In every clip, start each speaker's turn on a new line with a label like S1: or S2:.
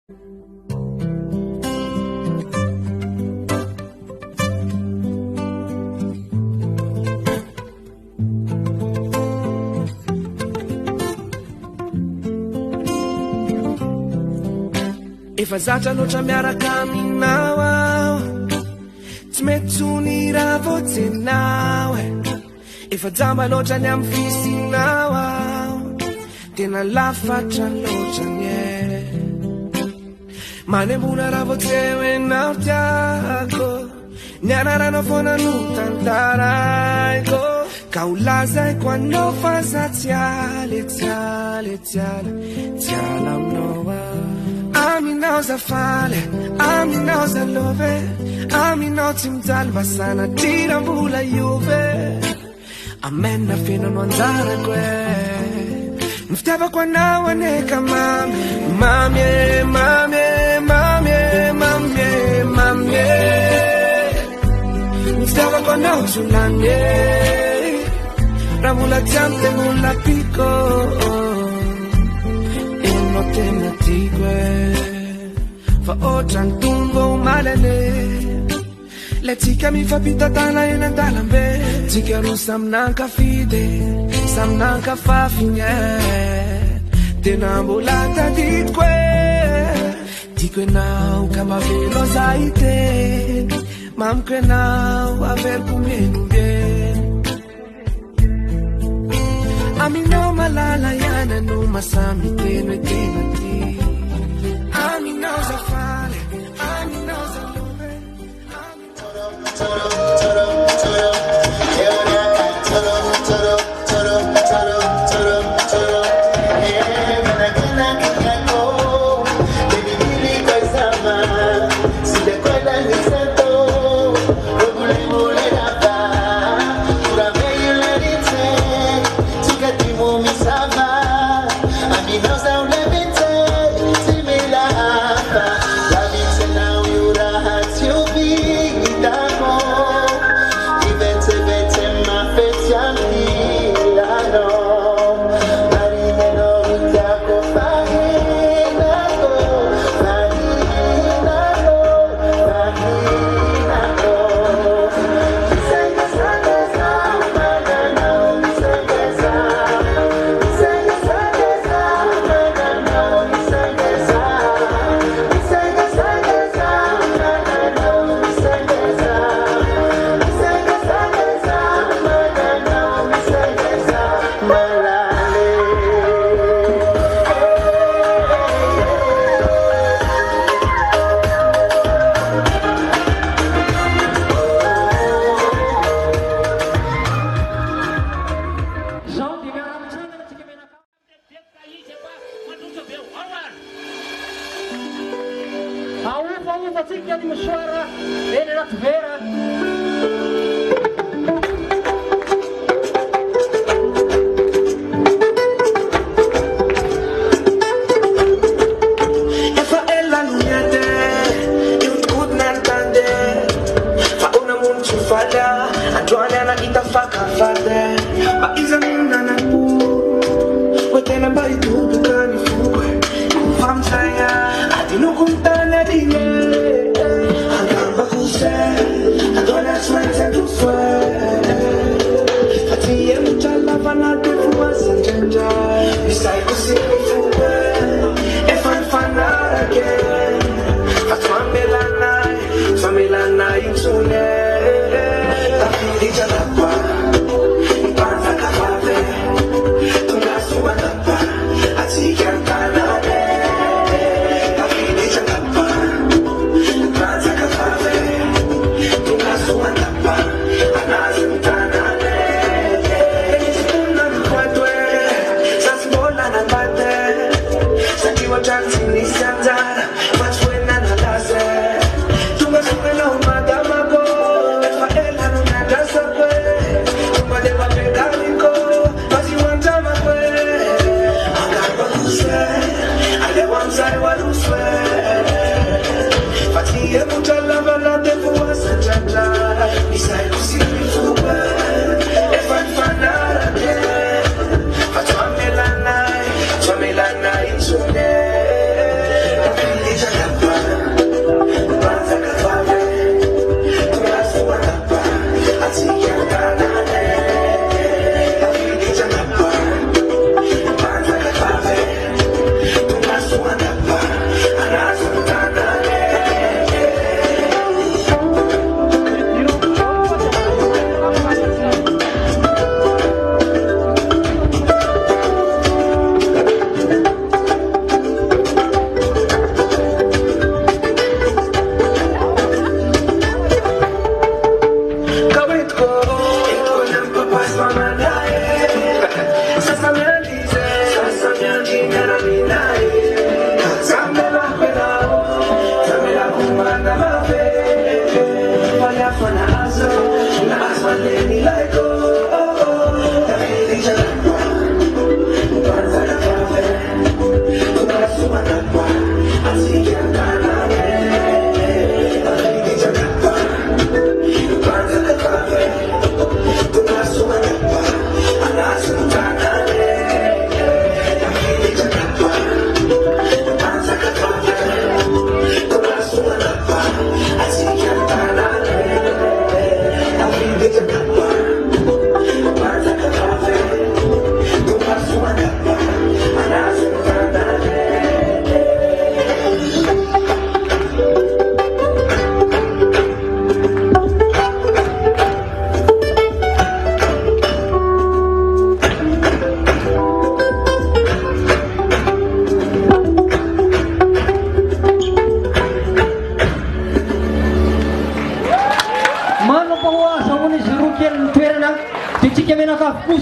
S1: Efa zatra loatra miaraka aminao aho, tsy mety tsony raha voatsenao efa jamba loatra ny amin'ny fisinao aho, tena lafatra loatra ny manembola raha voatseho enao tiako, ny anaranao foana no tantaraiko, ka ho lazaiko anao fa za tsy ala aminao aho. Aminao za faly, aminao za love, aminao tsy mijaly mba sanadriram-bola iove, amena fenano anjarako ny fitiavako anao aneka mamy ny fitiavako anao solany raha mbola tsy ampy de mbola piko enao tena tiako fa ohatrany tonga ho malele le tsika mifampitatana eny an-dalambe, tsika roa samy nankafide samy nankafafiny tena mbola tadidiko tiako enao ka mavelo zay teny mamiko enao averiko menombeny aminao malala ihany no masamy teno e tena ty aminao za faly, aminao za love,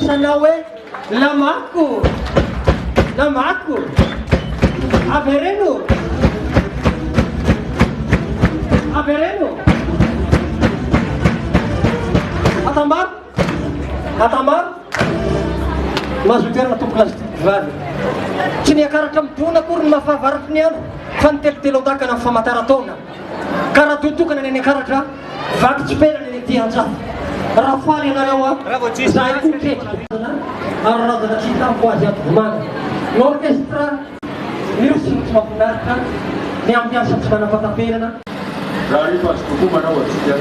S2: Sanao hoe lamako avereno atambar mahazo toerana tompoko lasitiky vary tsy niakaratra mibona akory ny mahafahavaraky ny ano fa nitelotelo dakana amin'ny famantaran-taona karaha totokana ny niakaratra vaky tsy pena ny dian-jato raha faly ianareo zahay koketra ary razana tsy hitampo azy ato vomana ny orkestra miosiny tsy mahafinaritra ny ampiasa tsy manam-patapenana
S3: raha rehefa azo kokoa manao atsika